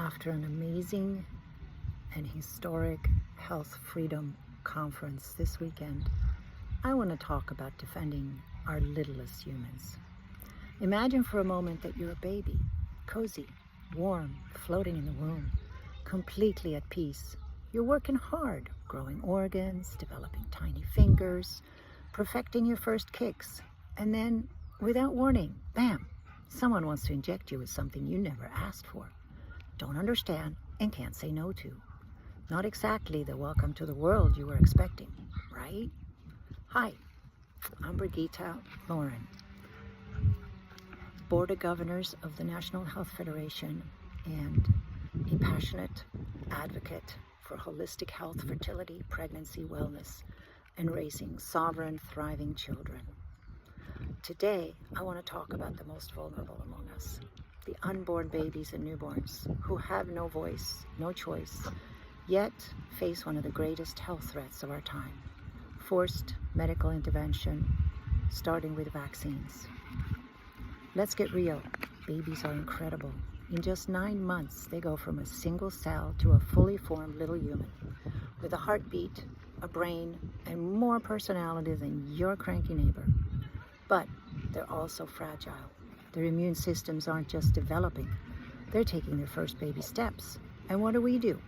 After an amazing and historic health freedom conference this weekend, I want to talk about defending our littlest humans. Imagine for a moment that you're a baby, cozy, warm, floating in the womb, completely at peace. You're working hard, growing organs, developing tiny fingers, perfecting your first kicks, and then, without warning, bam, someone wants to inject you with something you never asked for, don't understand, and can't say no to. Not exactly the welcome to the world you were expecting, right? Hi, I'm Brigitte Lauren, Board of Governors of the National Health Federation and a passionate advocate for holistic health, fertility, pregnancy, wellness, and raising sovereign, thriving children. Today, I want to talk about the most vulnerable among us, the unborn babies and newborns who have no voice, no choice, yet face one of the greatest health threats of our time, forced medical intervention, starting with vaccines. Let's get real. Babies are incredible. In just 9 months, they go from a single cell to a fully formed little human with a heartbeat, a brain, and more personality than your cranky neighbor. But they're also fragile. Their immune systems aren't just developing, they're taking their first baby steps. And what do?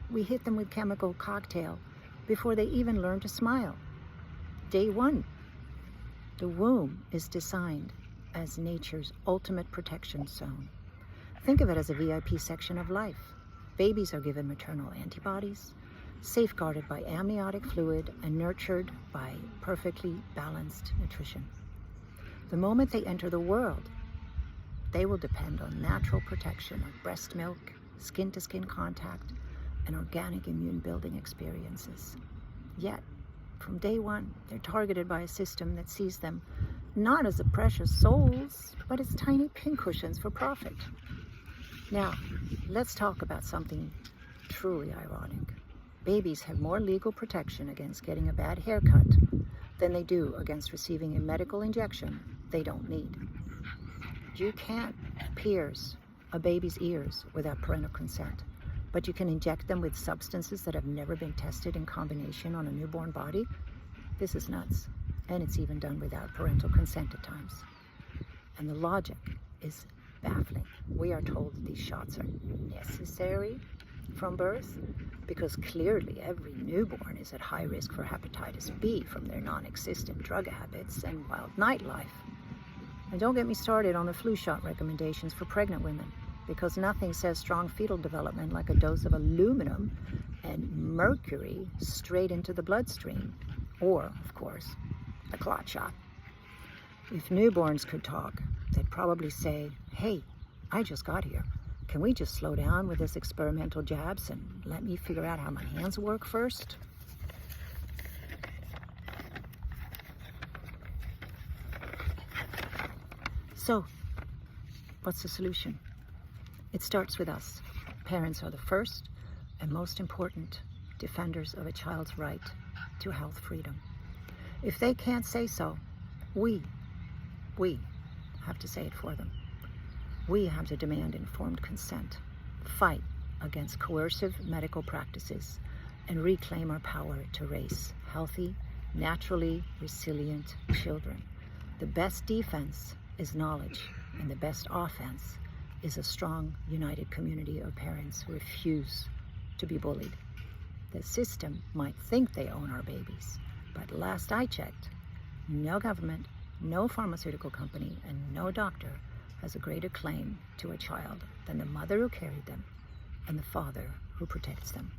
We hit them with chemical cocktail before they even learn to smile. Day one, the womb is designed as nature's ultimate protection zone. Think of it as a VIP section of life. Babies are given maternal antibodies, safeguarded by amniotic fluid, and nurtured by perfectly balanced nutrition. The moment they enter the world, they will depend on natural protection of breast milk, skin-to-skin contact, and organic immune-building experiences. Yet, from day one, they're targeted by a system that sees them not as the precious souls, but as tiny pincushions for profit. Now, let's talk about something truly ironic. Babies have more legal protection against getting a bad haircut than they do against receiving a medical injection they don't need. You can't pierce a baby's ears without parental consent, but you can inject them with substances that have never been tested in combination on a newborn body. This is nuts, and it's even done without parental consent at times. And the logic is baffling. We are told that these shots are necessary from birth because clearly every newborn is at high risk for hepatitis B from their non-existent drug habits and wild nightlife. And don't get me started on the flu shot recommendations for pregnant women, because nothing says strong fetal development like a dose of aluminum and mercury straight into the bloodstream, or, of course, the clot shot. If newborns could talk, they'd probably say, hey, I just got here. Can we just slow down with this experimental jabs and let me figure out how my hands work first? So, what's the solution? It starts with us. Parents are the first and most important defenders of a child's right to health freedom. If they can't say so, we have to say it for them. We have to demand informed consent, fight against coercive medical practices, and reclaim our power to raise healthy, naturally resilient children. The best defense is knowledge, and the best offense is a strong, united community of parents who refuse to be bullied. The system might think they own our babies, but last I checked, no government, no pharmaceutical company, and no doctor has a greater claim to a child than the mother who carried them and the father who protects them.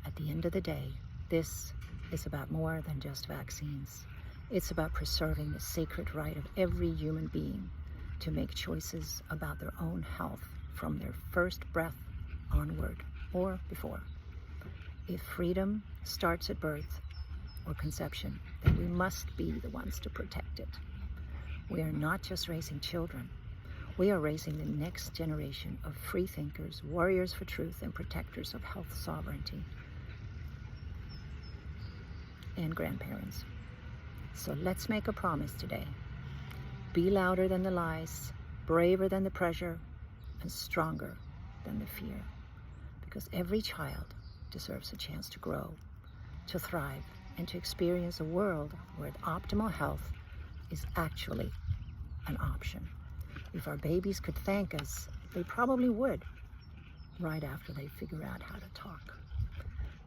At the end of the day, this is about more than just vaccines. It's about preserving the sacred right of every human being to make choices about their own health from their first breath onward or before. If freedom starts at birth or conception, then we must be the ones to protect it. We are not just raising children. We are raising the next generation of free thinkers, warriors for truth, and protectors of health sovereignty, and grandparents. So let's make a promise today. Be louder than the lies, braver than the pressure, and stronger than the fear, because every child deserves a chance to grow, to thrive, and to experience a world where optimal health is actually an option. If our babies could thank us, they probably would, right after they figure out how to talk.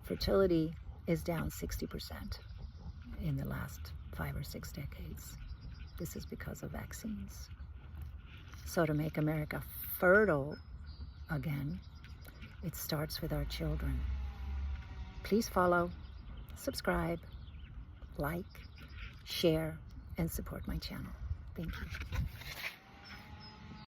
Fertility is down 60% in the last 5 or 6 decades. This is because of vaccines. So to make America fertile again, it starts with our children. Please follow, subscribe, like, share, and support my channel. Thank you.